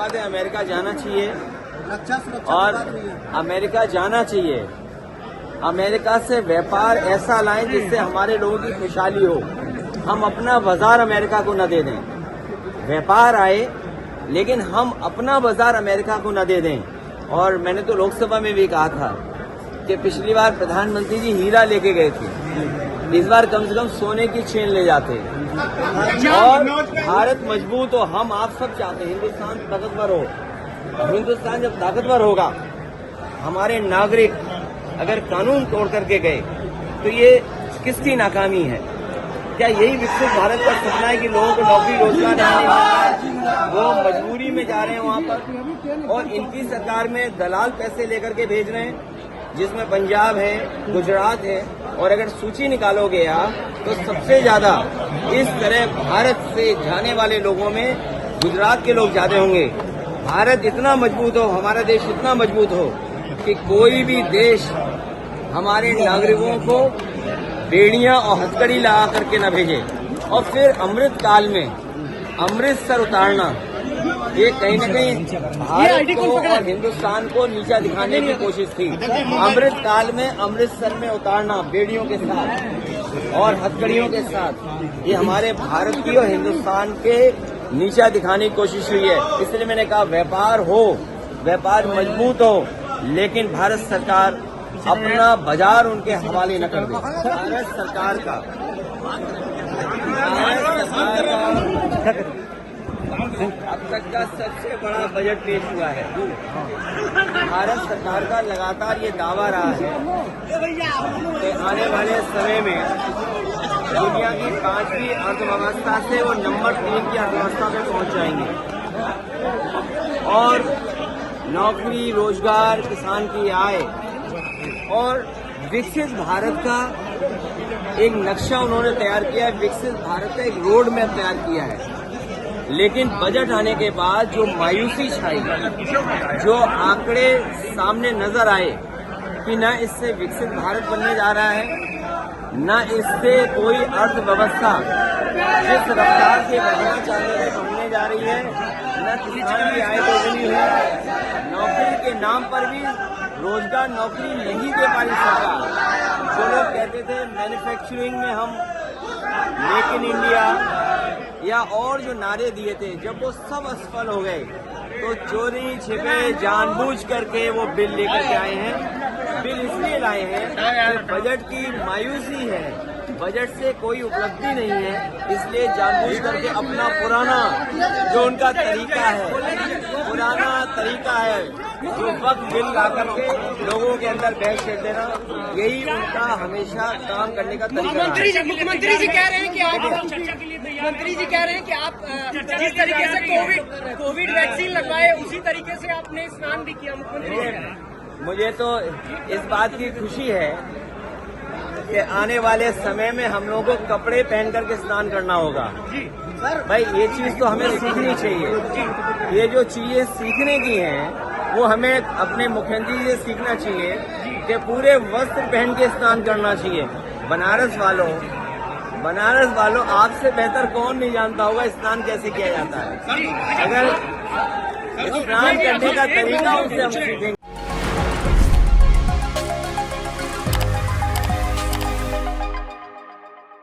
बात है, अमेरिका जाना चाहिए और अमेरिका जाना चाहिए। अमेरिका से व्यापार ऐसा लाएं जिससे हमारे लोगों की खुशहाली हो। हम अपना बाजार अमेरिका को न दे दें। व्यापार आए लेकिन हम अपना बाजार अमेरिका को न दे दें। और मैंने तो लोकसभा में भी कहा था कि पिछली बार प्रधानमंत्री जी हीरा लेके गए थे, इस बार कम से कम सोने की चेन ले जाते और भारत मजबूत हो। हम आप सब चाहते हैं हिंदुस्तान ताकतवर हो। हिंदुस्तान जब ताकतवर होगा, हमारे नागरिक अगर कानून तोड़ करके गए तो ये किसकी नाकामी है? क्या यही विकसित भारत का सपना है कि लोगों को नौकरी रोजगार नहीं मिल रहा है, वो मजबूरी में जा रहे हैं वहां पर और इनकी सरकार में दलाल पैसे लेकर के भेज रहे हैं, जिसमें पंजाब है, गुजरात है। और अगर सूची निकालोगे आप तो सबसे ज्यादा इस तरह भारत से जाने वाले लोगों में गुजरात के लोग ज्यादा होंगे। भारत इतना मजबूत हो, हमारा देश इतना मजबूत हो कि कोई भी देश हमारे नागरिकों को बेड़ियां और हथकड़ी लगा करके न भेजे। और फिर अमृत काल में अमृतसर उतारना, ये कहीं न कहीं भारत को और हिंदुस्तान को नीचा दिखाने की कोशिश थी। अमृत काल में अमृतसर में उतारना बेड़ियों के साथ और हथकड़ियों के साथ, ये हमारे भारत की और हिंदुस्तान के नीचा दिखाने की कोशिश हुई है। इसलिए मैंने कहा व्यापार हो, व्यापार मजबूत हो, लेकिन भारत सरकार अपना बाजार उनके हवाले न कर दे। भारत सरकार का अब तक का सबसे बड़ा बजट पेश हुआ है। भारत सरकार का लगातार ये दावा रहा है कि आने वाले समय में दुनिया की 5वीं अर्थव्यवस्था से वो नंबर 3 की अर्थव्यवस्था में पहुंच जाएंगे और नौकरी, रोजगार, किसान की आय और विकसित भारत का एक नक्शा उन्होंने तैयार किया है। विकसित भारत का एक रोड मैप तैयार किया है। लेकिन बजट आने के बाद जो मायूसी छाई, जो आंकड़े सामने नजर आए कि न इससे विकसित भारत बनने जा रहा है, न इससे कोई अर्थव्यवस्था जिस रफ्तार से बढ़ना चाहते हैं बढ़ने जा रही है, न किसान की आय दोगुनी है। नौकरी के नाम पर भी रोजगार नौकरी नहीं दे पाई सरकार। जो लोग कहते थे मैन्युफैक्चरिंग में हम मेक इन इंडिया या और जो नारे दिए थे, जब वो सब असफल हो गए तो चोरी छिपे जानबूझ करके वो बिल लेकर के आए हैं। बिल इसलिए लाए हैं कि बजट की मायूसी है, बजट से कोई उपलब्धि नहीं है, इसलिए जानबूझ करके अपना पुराना जो उनका तरीका है जो वक्त बिल ला करके लोगों के अंदर बहस छेड़ देना, यही उनका हमेशा काम करने का तरीका है। मुख्यमंत्री जी कह रहे हैं कि आप जिस तरीके से कोविड वैक्सीन लगवाए उसी तरीके से आपने स्नान भी किया। मुख्यमंत्री, मुझे तो इस बात की खुशी है कि आने वाले समय में हम लोगों को कपड़े पहन करके स्नान करना होगा। भाई ये चीज तो हमें सीखनी चाहिए। ये जो चीजें सीखने की हैं वो हमें अपने मुख्यमंत्री से सीखना चाहिए कि पूरे वस्त्र पहन के स्नान करना चाहिए। बनारस वालों आपसे बेहतर कौन नहीं जानता होगा स्नान कैसे किया जाता है। अगर स्नान करने का तरीका उनसे हम सीखेंगे।